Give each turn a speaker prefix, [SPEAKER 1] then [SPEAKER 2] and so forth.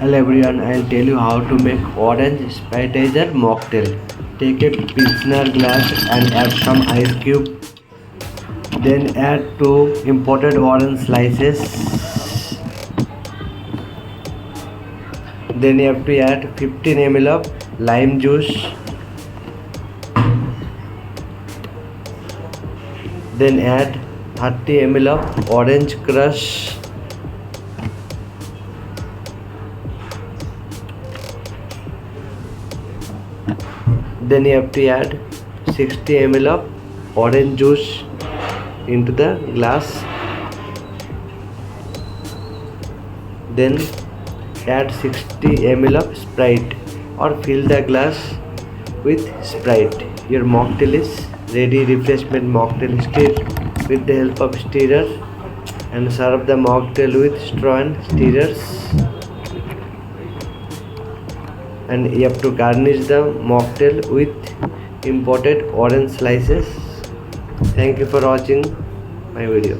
[SPEAKER 1] Hello everyone, I'll tell you how to make orange Spitzer mocktail. Take a Pilsner glass and add some ice cube. Then add 2 imported orange slices. Then you have to add 15 ml of lime juice. Then add 30 ml of orange crush. Then you have to add 60 ml of orange juice into the glass. Then add 60 ml of Sprite or fill the glass with Sprite. Your mocktail is ready. Refreshment mocktail. Stir with the help of stirrer and serve the mocktail with straw and stirrers. And you have to garnish the mocktail with imported orange slices. Thank you for watching my video.